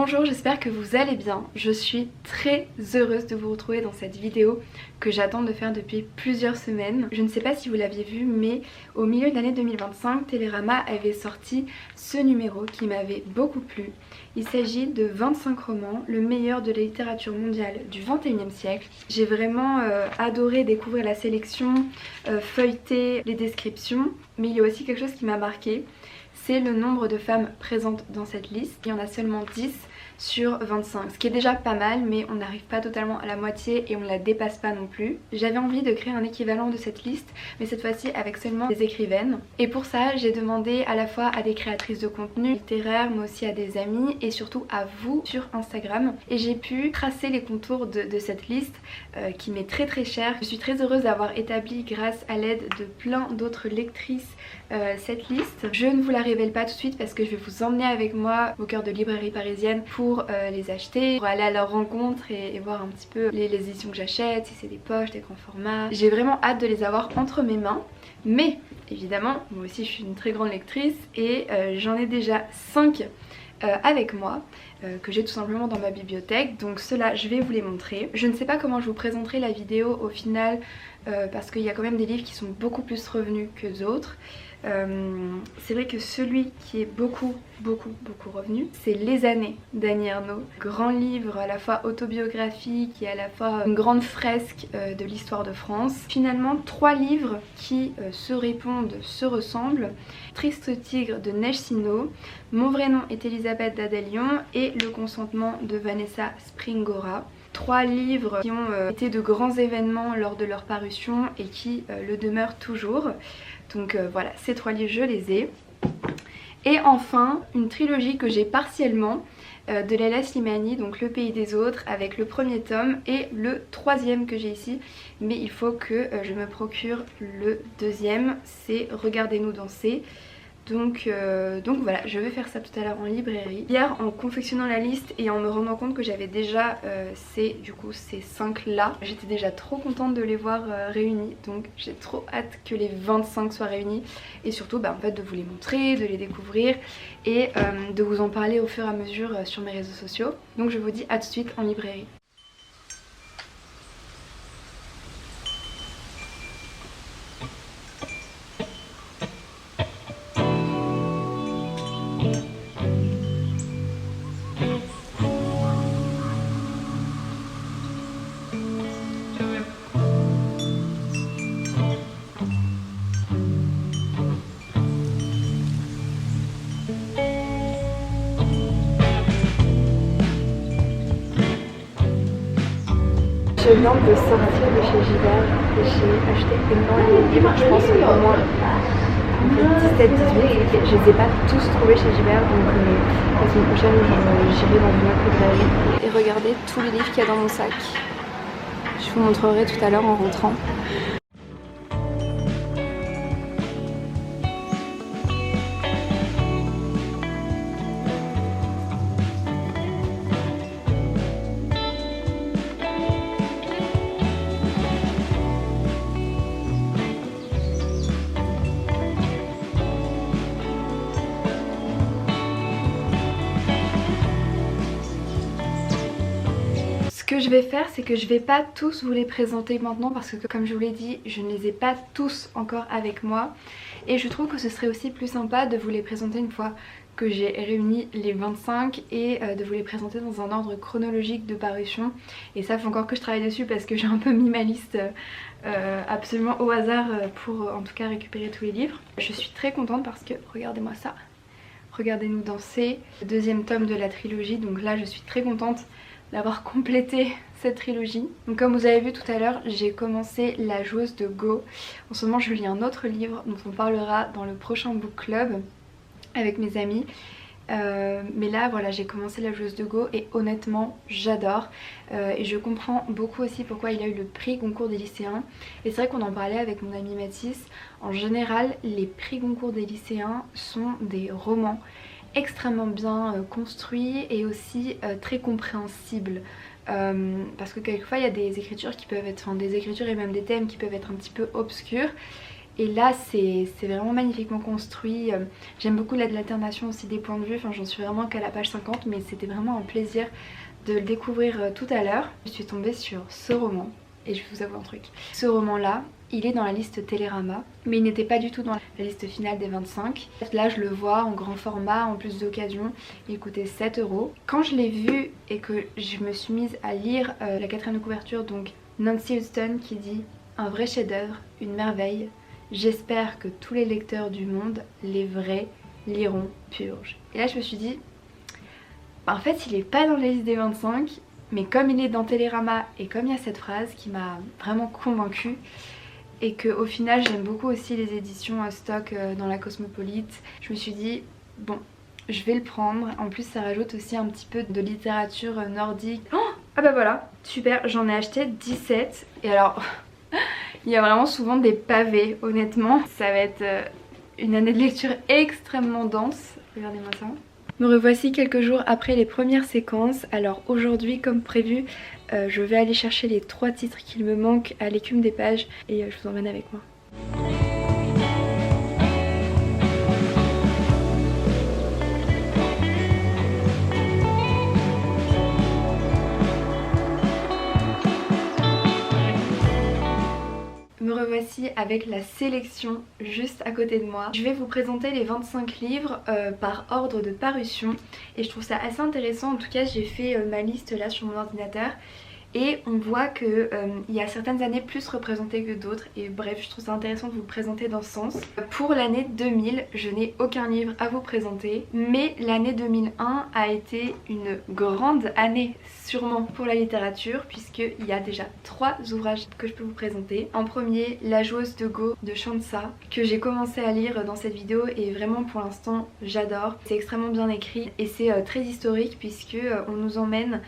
Bonjour, j'espère que vous allez bien. Je suis très heureuse de vous retrouver dans cette vidéo que j'attends de faire depuis plusieurs semaines. Je ne sais pas si vous l'aviez vu, mais au milieu de l'année 2025, Télérama avait sorti ce numéro qui m'avait beaucoup plu. Il s'agit de 25 romans, le meilleur de la littérature mondiale du 21e siècle. J'ai vraiment adoré découvrir la sélection, feuilleter les descriptions, mais il y a aussi quelque chose qui m'a marqué. C'est le nombre de femmes présentes dans cette liste. Il y en a seulement 10 sur 25, ce qui est déjà pas mal, mais on n'arrive pas totalement à la moitié et on ne la dépasse pas non plus. J'avais envie de créer un équivalent de cette liste, mais cette fois-ci avec seulement des écrivaines. Et pour ça, j'ai demandé à la fois à des créatrices de contenu littéraire, mais aussi à des amis et surtout à vous sur Instagram. Et j'ai pu tracer les contours de cette liste qui m'est très chère. Je suis très heureuse d'avoir établi, grâce à l'aide de plein d'autres lectrices, cette liste. Je ne vous la révèle pas tout de suite parce que je vais vous emmener avec moi au cœur de librairies parisiennes pour les acheter, pour aller à leur rencontre et voir un petit peu les éditions que j'achète, si c'est des poches, des grands formats. J'ai vraiment hâte de les avoir entre mes mains, mais évidemment moi aussi je suis une très grande lectrice et j'en ai déjà 5 avec moi que j'ai tout simplement dans ma bibliothèque, donc ceux-là je vais vous les montrer. Je ne sais pas comment je vous présenterai la vidéo au final parce qu'il y a quand même des livres qui sont beaucoup plus revenus que d'autres. C'est vrai que celui qui est beaucoup revenu, c'est Les années d'Annie Ernaux. Grand livre à la fois autobiographique et à la fois une grande fresque de l'histoire de France. Finalement 3 livres qui se répondent, se ressemblent. Triste tigre de Neige Sino, Mon vrai nom est Elisabeth d'Adelion et Le consentement de Vanessa Springora. 3 livres qui ont été de grands événements lors de leur parution et qui le demeurent toujours. Donc voilà, ces 3 livres je les ai. Et enfin une trilogie que j'ai partiellement de Leila Slimani, donc Le pays des autres, avec le premier tome et le 3e que j'ai ici. Mais il faut que je me procure le 2e, c'est Regardez-nous danser. Donc voilà, je vais faire ça tout à l'heure en librairie. Hier, en confectionnant la liste et en me rendant compte que j'avais déjà ces 5 là, j'étais déjà trop contente de les voir réunis. Donc j'ai trop hâte que les 25 soient réunis et surtout en fait de vous les montrer, de les découvrir et de vous en parler au fur et à mesure sur mes réseaux sociaux. Donc je vous dis à tout de suite en librairie. Je viens de sortir de chez Gibert et j'ai acheté énormément de livres, je pense au moins 17-18. Je les ai pas tous trouvés chez Gibert, donc la semaine prochaine j'irai dans une autre librairie. Et regardez tous les livres qu'il y a dans mon sac. Je vous montrerai tout à l'heure en rentrant. Ce que je vais faire, c'est que je vais pas tous vous les présenter maintenant parce que comme je vous l'ai dit, je ne les ai pas tous encore avec moi et je trouve que ce serait aussi plus sympa de vous les présenter une fois que j'ai réuni les 25 et de vous les présenter dans un ordre chronologique de parution. Et ça, il faut encore que je travaille dessus parce que j'ai un peu mis ma liste absolument au hasard pour en tout cas récupérer tous les livres. Je suis très contente parce que regardez-moi ça, Regardez-nous danser, le 2e tome de la trilogie, donc là je suis très contente d'avoir complété cette trilogie. Donc comme vous avez vu tout à l'heure, j'ai commencé La joueuse de Go. En ce moment je lis un autre livre dont on parlera dans le prochain book club avec mes amis. Mais là voilà, j'ai commencé La joueuse de Go et honnêtement j'adore et je comprends beaucoup aussi pourquoi il a eu le prix Goncourt des lycéens. Et c'est vrai qu'on en parlait avec mon ami Mathis. En général les prix Goncourt des lycéens sont des romans extrêmement bien construits et aussi très compréhensibles. Parce que quelquefois il y a des écritures qui peuvent être, des écritures et même des thèmes qui peuvent être un petit peu obscurs. Et là c'est vraiment magnifiquement construit. J'aime beaucoup l'alternation aussi des points de vue, enfin j'en suis vraiment qu'à la page 50, mais c'était vraiment un plaisir de le découvrir tout à l'heure. Je suis tombée sur ce roman et je vais vous avouer un truc. Ce roman là, il est dans la liste Télérama, mais il n'était pas du tout dans la liste finale des 25. Là je le vois en grand format, en plus d'occasion, il coûtait 7 €. Quand je l'ai vu et que je me suis mise à lire la 4e de couverture, donc Nancy Huston qui dit « Un vrai chef-d'œuvre, une merveille. J'espère que tous les lecteurs du monde, les vrais, liront Purge. » Et là je me suis dit, bah, en fait il est pas dans la liste des 25, mais comme il est dans Télérama et comme il y a cette phrase qui m'a vraiment convaincue, et que au final j'aime beaucoup aussi les éditions stock dans la Cosmopolite, je me suis dit bon, je vais le prendre. En plus ça rajoute aussi un petit peu de littérature nordique. Oh, ah bah voilà, super, j'en ai acheté 17 et alors il y a vraiment souvent des pavés, honnêtement. Ça va être une année de lecture extrêmement dense, regardez-moi ça. Me revoici quelques jours après les premières séquences. Alors aujourd'hui, comme prévu, je vais aller chercher les 3 titres qu'il me manquent à l'écume des pages et je vous emmène avec moi. Me revoici avec la sélection juste à côté de moi. Je vais vous présenter les 25 livres par ordre de parution et je trouve ça assez intéressant. En tout cas j'ai fait ma liste là sur mon ordinateur et on voit qu'il y a certaines années plus représentées que d'autres et bref, je trouve ça intéressant de vous le présenter dans ce sens. Pour l'année 2000, je n'ai aucun livre à vous présenter, mais l'année 2001 a été une grande année sûrement pour la littérature, puisqu'il y a déjà 3 ouvrages que je peux vous présenter. En premier, La joueuse de Go de Shansa, que j'ai commencé à lire dans cette vidéo et vraiment pour l'instant j'adore. C'est extrêmement bien écrit et c'est très historique puisque on nous emmène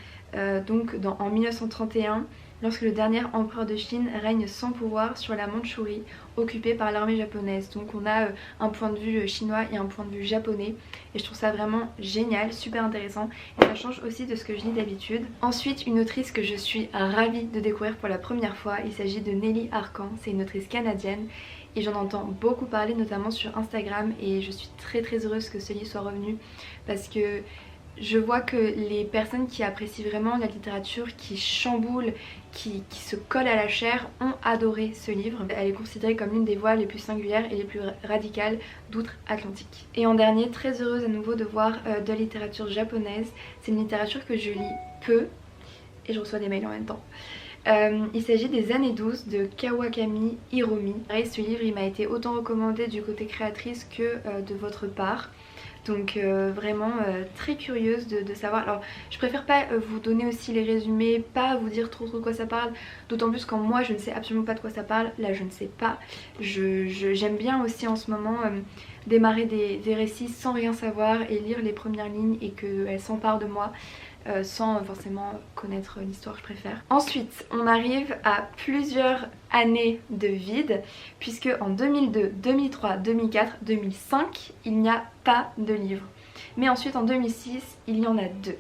donc en 1931, lorsque le dernier empereur de Chine règne sans pouvoir sur la Mandchourie occupée par l'armée japonaise. Donc on a un point de vue chinois et un point de vue japonais et je trouve ça vraiment génial, super intéressant et ça change aussi de ce que je lis d'habitude. Ensuite, une autrice que je suis ravie de découvrir pour la première fois, il s'agit de Nelly Arcan. C'est une autrice canadienne et j'en entends beaucoup parler notamment sur Instagram et je suis très heureuse que ce livre soit revenu parce que je vois que les personnes qui apprécient vraiment la littérature, qui chamboule, qui se colle à la chair, ont adoré ce livre. Elle est considérée comme l'une des voix les plus singulières et les plus radicales d'outre-Atlantique. Et en dernier, très heureuse à nouveau de voir de la littérature japonaise. C'est une littérature que je lis peu et je reçois des mails en même temps. Il s'agit des années 12 de Kawakami Hiromi. Pareil, ce livre il m'a été autant recommandé du côté créatrice que de votre part. Donc vraiment très curieuse de savoir. Alors je préfère pas vous donner aussi les résumés, pas vous dire trop de quoi ça parle, d'autant plus quand moi je ne sais absolument pas de quoi ça parle. Là je ne sais pas, j'aime bien aussi en ce moment démarrer des récits sans rien savoir et lire les premières lignes et qu'elles s'emparent de moi. Sans forcément connaître l'histoire, je préfère. Ensuite on arrive à plusieurs années de vide puisque en 2002, 2003, 2004, 2005 il n'y a pas de livre, mais ensuite en 2006 il y en a 2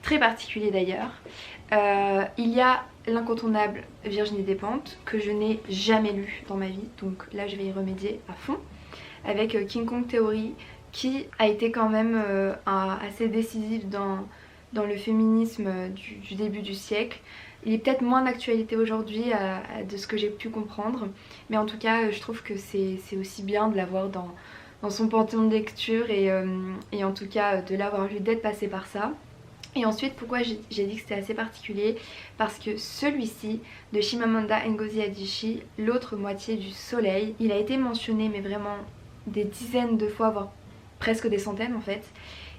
très particuliers d'ailleurs. Il y a l'incontournable Virginie Despentes que je n'ai jamais lu dans ma vie, donc là je vais y remédier à fond avec King Kong Theory qui a été quand même assez décisif dans le féminisme du début du siècle. Il est peut-être moins d'actualité aujourd'hui de ce que j'ai pu comprendre, mais en tout cas je trouve que c'est aussi bien de l'avoir dans son panthéon de lecture et en tout cas de l'avoir lu, d'être passé par ça. Et ensuite pourquoi j'ai dit que c'était assez particulier, parce que celui-ci de Chimamanda Ngozi Adichie, L'autre moitié du soleil, il a été mentionné mais vraiment des dizaines de fois, voire presque des centaines en fait.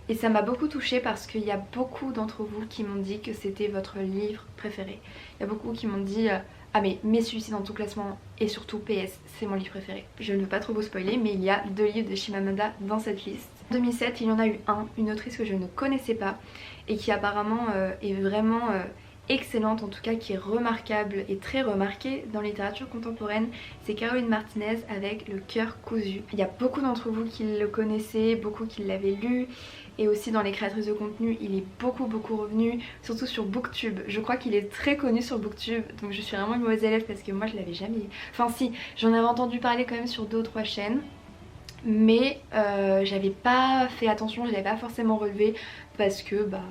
Et ça m'a beaucoup touchée parce qu'il y a beaucoup d'entre vous qui m'ont dit que c'était votre livre préféré. Il y a beaucoup qui m'ont dit ah mais mets celui-ci dans ton classement et surtout PS, c'est mon livre préféré. Je ne veux pas trop vous spoiler mais il y a 2 livres de Chimamanda dans cette liste. En 2007 il y en a eu une autrice que je ne connaissais pas et qui apparemment est vraiment excellente, en tout cas qui est remarquable et très remarquée dans la littérature contemporaine, c'est Caroline Martinez avec Le cœur cousu. Il y a beaucoup d'entre vous qui le connaissaient, beaucoup qui l'avaient lu et aussi dans les créatrices de contenu, il est beaucoup revenu, surtout sur Booktube. Je crois qu'il est très connu sur Booktube, donc je suis vraiment une mauvaise élève parce que moi je l'avais jamais... Enfin si, j'en avais entendu parler quand même sur 2 ou 3 chaînes, mais j'avais pas fait attention, je l'avais pas forcément relevé parce que bah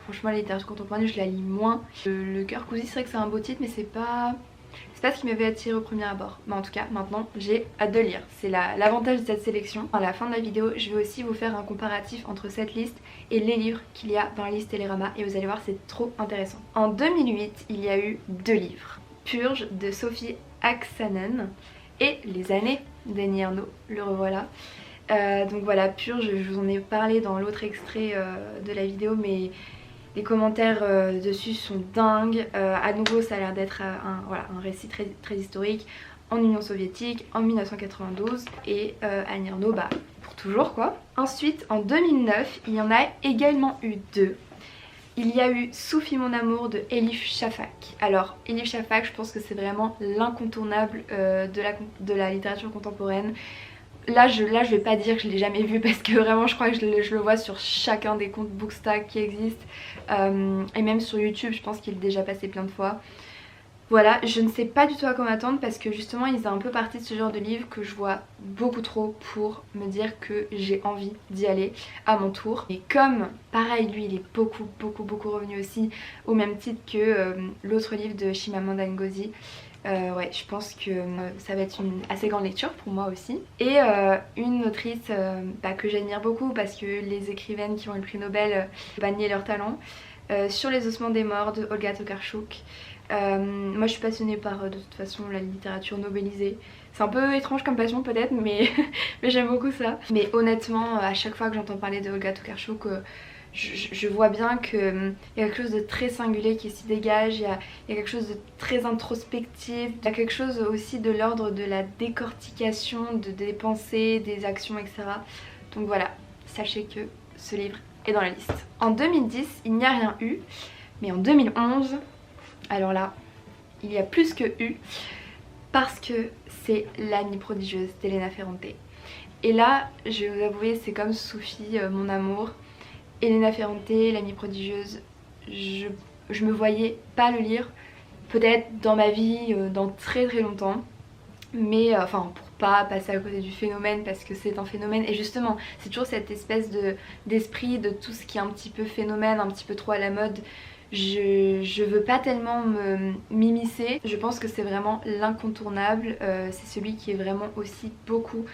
franchement la littérature contemporaine je la lis moins. Le cœur cousu, c'est vrai que c'est un beau titre mais c'est pas ce qui m'avait attiré au premier abord. Mais en tout cas maintenant j'ai hâte de lire, c'est l'avantage de cette sélection. À la fin de la vidéo je vais aussi vous faire un comparatif entre cette liste et les livres qu'il y a dans la liste Télérama et vous allez voir c'est trop intéressant. En 2008 il y a eu 2 livres, Purge de Sophie Aksanen et Les années d'Annie Ernaux, le revoilà. Donc voilà, Purge, je vous en ai parlé dans l'autre extrait de la vidéo, mais les commentaires dessus sont dingues. À nouveau ça a l'air d'être un récit très historique en Union soviétique en 1992 et Annie Ernaux bah pour toujours quoi. Ensuite en 2009 il y en a également eu 2. Il y a eu Soufi mon amour de Elif Shafak. Alors Elif Shafak je pense que c'est vraiment l'incontournable de la littérature contemporaine. Là je vais pas dire que je l'ai jamais vu parce que vraiment je crois que je le vois sur chacun des comptes Bookstack qui existent et même sur YouTube je pense qu'il est déjà passé plein de fois. Voilà, je ne sais pas du tout à quoi m'attendre parce que justement il est un peu parti de ce genre de livre que je vois beaucoup trop pour me dire que j'ai envie d'y aller à mon tour. Et comme pareil lui il est beaucoup revenu aussi au même titre que l'autre livre de Chimamanda Ngozi. Ouais, je pense que ça va être une assez grande lecture pour moi aussi. Et une autrice que j'admire beaucoup parce que les écrivaines qui ont eu le prix Nobel bannier leur talent, Sur les ossements des morts de Olga Tokarczuk. Moi je suis passionnée par de toute façon la littérature nobelisée. C'est un peu étrange comme passion peut-être mais, mais j'aime beaucoup ça. Mais honnêtement à chaque fois que j'entends parler de Olga Tokarczuk je vois bien qu'il y a quelque chose de très singulier qui s'y dégage, il y a quelque chose de très introspectif, il y a quelque chose aussi de l'ordre de la décortication des pensées, des actions, etc. Donc voilà, sachez que ce livre est dans la liste. En 2010, il n'y a rien eu, mais en 2011, alors là, il y a plus que eu, parce que c'est L'amie prodigieuse d'Elena Ferrante. Et là, je vais vous avouer, c'est comme Soufi, mon amour. Elena Ferrante, L'amie prodigieuse, je me voyais pas le lire, peut-être dans ma vie, dans très longtemps, mais enfin pour pas passer à côté du phénomène parce que c'est un phénomène et justement c'est toujours cette espèce d'esprit de tout ce qui est un petit peu phénomène, un petit peu trop à la mode. Je veux pas tellement m'immiscer, je pense que c'est vraiment l'incontournable, c'est celui qui est vraiment aussi beaucoup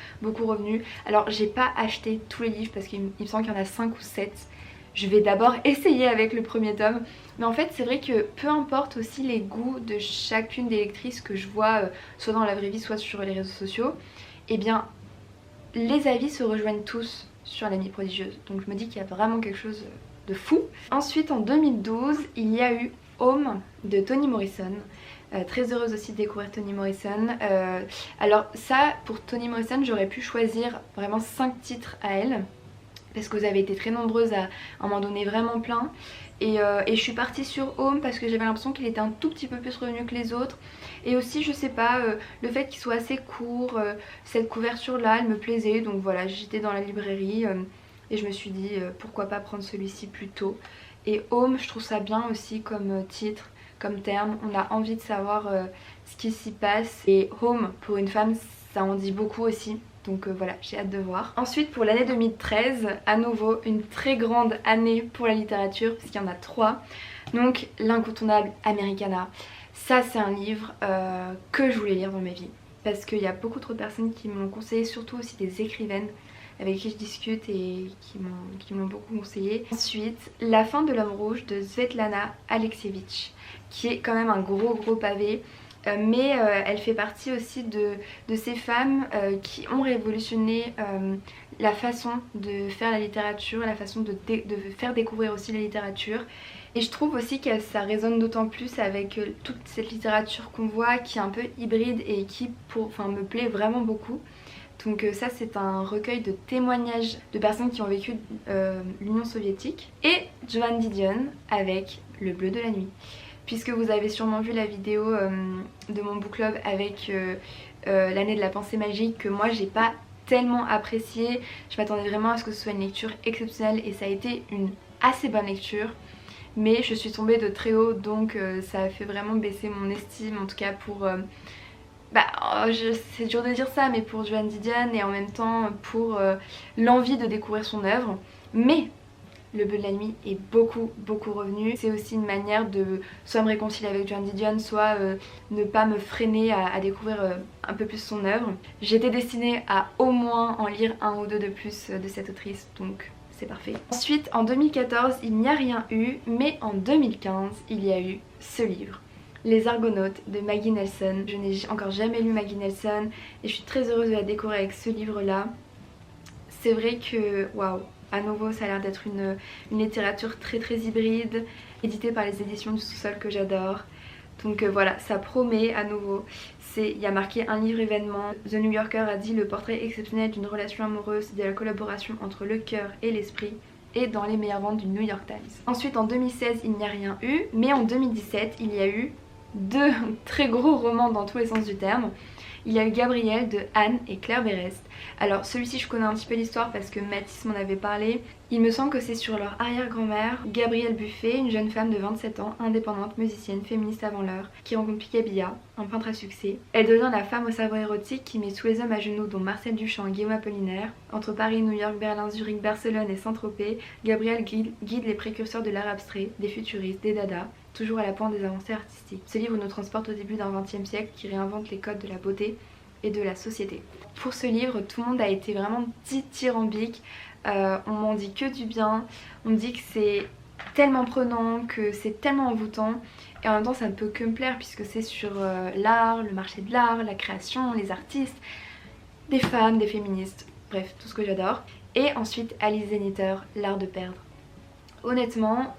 revenu. Alors j'ai pas acheté tous les livres parce qu'il me semble qu'il y en a 5 ou 7. Je vais d'abord essayer avec le premier tome, mais en fait c'est vrai que peu importe aussi les goûts de chacune des lectrices que je vois soit dans la vraie vie soit sur les réseaux sociaux, et bien les avis se rejoignent tous sur L'amie prodigieuse, donc je me dis qu'il y a vraiment quelque chose de fou. Ensuite en 2012 il y a eu Home de Toni Morrison. Très heureuse aussi de découvrir Toni Morrison. Alors ça pour Toni Morrison j'aurais pu choisir vraiment 5 titres à elle parce que vous avez été très nombreuses à m'en donner vraiment plein et je suis partie sur Home parce que j'avais l'impression qu'il était un tout petit peu plus revenu que les autres et aussi je sais pas le fait qu'il soit assez court, cette couverture là elle me plaisait donc voilà j'étais dans la librairie et je me suis dit pourquoi pas prendre celui-ci plus tôt. Et Home je trouve ça bien aussi comme titre, comme terme, on a envie de savoir ce qui s'y passe et Home pour une femme ça en dit beaucoup aussi. Donc voilà, j'ai hâte de voir. Ensuite pour l'année 2013, à nouveau une très grande année pour la littérature puisqu'il y en a 3. Donc l'incontournable Americana. Ça c'est un livre que je voulais lire dans ma vie parce qu'il y a beaucoup trop de personnes qui me l'ont conseillé, surtout aussi des écrivaines avec qui je discute et qui m'ont beaucoup conseillé. Ensuite, La fin de l'homme rouge de Svetlana Alexievich qui est quand même un gros pavé. Mais elle fait partie aussi de ces femmes qui ont révolutionné la façon de faire la littérature, la façon de faire découvrir aussi la littérature. Et je trouve aussi que ça résonne d'autant plus avec toute cette littérature qu'on voit qui est un peu hybride et qui me plaît vraiment beaucoup. Donc ça c'est un recueil de témoignages de personnes qui ont vécu l'Union soviétique. Et Joan Didion avec Le bleu de la nuit. Puisque vous avez sûrement vu la vidéo de mon book club avec l'année de la pensée magique que moi j'ai pas tellement apprécié. Je m'attendais vraiment à ce que ce soit une lecture exceptionnelle et ça a été une assez bonne lecture. Mais je suis tombée de très haut, donc ça a fait vraiment baisser mon estime, en tout cas pour... c'est dur de dire ça, mais pour Joan Didion et en même temps pour l'envie de découvrir son œuvre. Mais Le Bleu de la Nuit est beaucoup revenu. C'est aussi une manière de soit me réconcilier avec Joan Didion, soit ne pas me freiner à découvrir un peu plus son œuvre. J'étais destinée à au moins en lire un ou deux de plus de cette autrice, donc c'est parfait. Ensuite, en 2014, il n'y a rien eu, mais en 2015, il y a eu ce livre. Les Argonautes de Maggie Nelson. Je n'ai encore jamais lu Maggie Nelson et je suis très heureuse de la découvrir avec ce livre-là. C'est vrai que, waouh, à nouveau ça a l'air d'être une littérature très hybride, éditée par les éditions du Sous-Sol que j'adore. Donc voilà, ça promet à nouveau. Il y a marqué un livre événement. The New Yorker a dit le portrait exceptionnel d'une relation amoureuse, de la collaboration entre le cœur et l'esprit, et dans les meilleures ventes du New York Times. Ensuite en 2016 il n'y a rien eu, mais en 2017 il y a eu deux très gros romans dans tous les sens du terme. Il y a eu Gabriel de Anne et Claire Berest. Alors celui-ci je connais un petit peu l'histoire parce que Mathis m'en avait parlé. Il me semble que c'est sur leur arrière-grand-mère, Gabrielle Buffet, une jeune femme de 27 ans, indépendante, musicienne, féministe avant l'heure, qui rencontre Picabia, un peintre à succès. Elle devient la femme au cerveau érotique qui met tous les hommes à genoux, dont Marcel Duchamp et Guillaume Apollinaire. Entre Paris, New York, Berlin, Zurich, Barcelone et Saint-Tropez, Gabrielle guide les précurseurs de l'art abstrait, des futuristes, des dadas, toujours à la pointe des avancées artistiques. Ce livre nous transporte au début d'un XXe siècle qui réinvente les codes de la beauté et de la société. Pour ce livre, tout le monde a été vraiment dithyrambique. On m'en dit que du bien. On me dit que c'est tellement prenant, que c'est tellement envoûtant. Et en même temps, ça ne peut que me plaire puisque c'est sur l'art, le marché de l'art, la création, les artistes, des femmes, des féministes, bref, tout ce que j'adore. Et ensuite, Alice Zeniter, L'art de perdre. Honnêtement,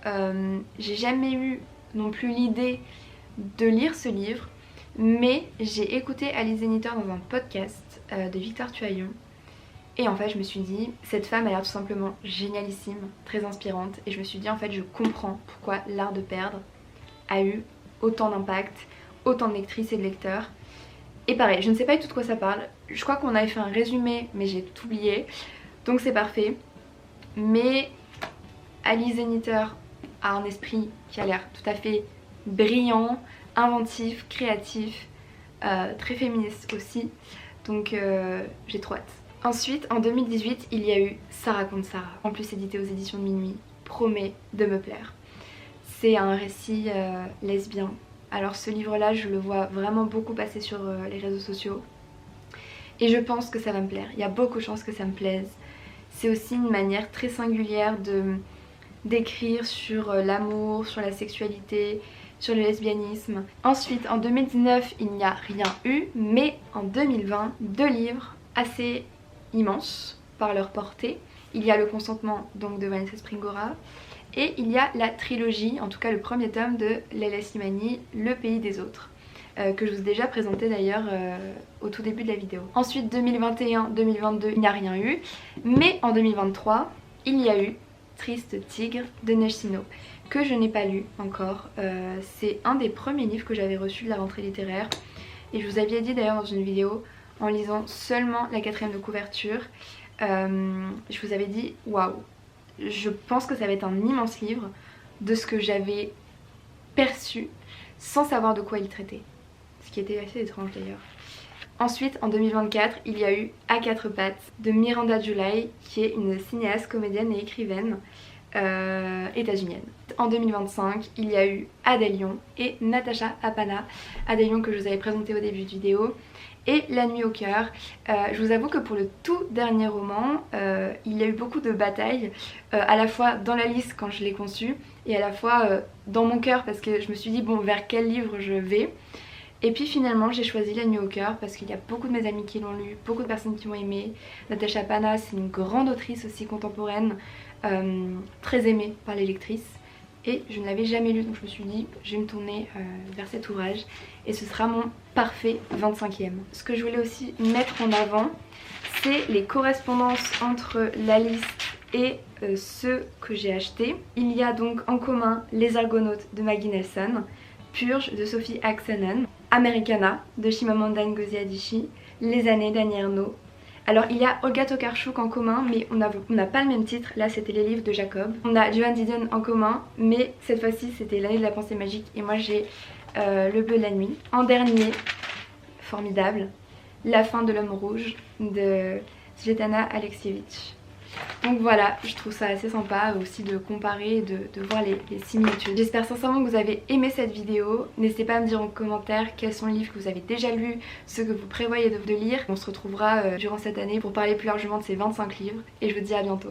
j'ai jamais eu non plus l'idée de lire ce livre. Mais j'ai écouté Alice Zeniter dans un podcast de Victor Tuaillon. Et en fait je me suis dit, cette femme a l'air tout simplement génialissime, très inspirante. Et je me suis dit en fait je comprends pourquoi L'art de perdre a eu autant d'impact, autant de lectrices et de lecteurs. Et pareil, je ne sais pas du tout de quoi ça parle. Je crois qu'on avait fait un résumé mais j'ai tout oublié. Donc c'est parfait. Mais Alice Zeniter a un esprit qui a l'air tout à fait brillant, inventif, créatif, très féministe aussi, donc j'ai trop hâte. Ensuite en 2018 il y a eu Ça raconte Sarah, en plus édité aux éditions de Minuit, promet de me plaire. C'est un récit lesbien. Alors ce livre là je le vois vraiment beaucoup passer sur les réseaux sociaux et je pense que ça va me plaire, il y a beaucoup de chances que ça me plaise. C'est aussi une manière très singulière d'écrire sur l'amour, sur la sexualité, sur le lesbianisme. Ensuite en 2019 il n'y a rien eu, mais en 2020 deux livres assez immenses par leur portée. Il y a Le Consentement donc de Vanessa Springora et il y a la trilogie, en tout cas le premier tome de Leila Slimani, Le Pays des Autres, que je vous ai déjà présenté d'ailleurs au tout début de la vidéo. Ensuite 2021-2022 il n'y a rien eu, mais en 2023 il y a eu Triste Tigre de Neige Sino, que je n'ai pas lu encore. C'est un des premiers livres que j'avais reçu de la rentrée littéraire et je vous avais dit d'ailleurs dans une vidéo en lisant seulement la 4e de couverture, je vous avais dit waouh, je pense que ça va être un immense livre de ce que j'avais perçu sans savoir de quoi il traitait, ce qui était assez étrange d'ailleurs. Ensuite en 2024 il y a eu À quatre pattes de Miranda July, qui est une cinéaste, comédienne et écrivaine états-unienne. En 2025 il y a eu Adélion et Natacha Apana. Adélion que je vous avais présenté au début de vidéo, et La Nuit au cœur. Je vous avoue que pour le tout dernier roman il y a eu beaucoup de batailles, à la fois dans la liste quand je l'ai conçu et à la fois dans mon cœur, parce que je me suis dit bon vers quel livre je vais. Et puis finalement j'ai choisi La Nuit au cœur parce qu'il y a beaucoup de mes amis qui l'ont lu, beaucoup de personnes qui l'ont aimé. Natacha Apana c'est une grande autrice aussi contemporaine, très aimée par les lectrices. Et je ne l'avais jamais lu, donc je me suis dit je vais me tourner vers cet ouvrage et ce sera mon parfait 25e. Ce que je voulais aussi mettre en avant, c'est les correspondances entre la liste et ceux que j'ai achetés. Il y a donc en commun Les Argonautes de Maggie Nelson, Purge de Sophie Aksanen, Americana de Chimamanda Ngozi Adichie, Les Années d'Annie Ernaux, Alors il y a Olga Tokarczuk en commun, mais on n'a pas le même titre. Là c'était les livres de Jacob. On a Joan Didion en commun, mais cette fois-ci c'était l'année de la pensée magique et moi j'ai Le bleu de la nuit. En dernier, formidable, La fin de l'homme rouge de Svetlana Alexievich. Donc voilà, je trouve ça assez sympa aussi de comparer et de voir les similitudes. J'espère sincèrement que vous avez aimé cette vidéo. N'hésitez pas à me dire en commentaire quels sont les livres que vous avez déjà lus, ceux que vous prévoyez de lire. On se retrouvera durant cette année pour parler plus largement de ces 25 livres et je vous dis à bientôt.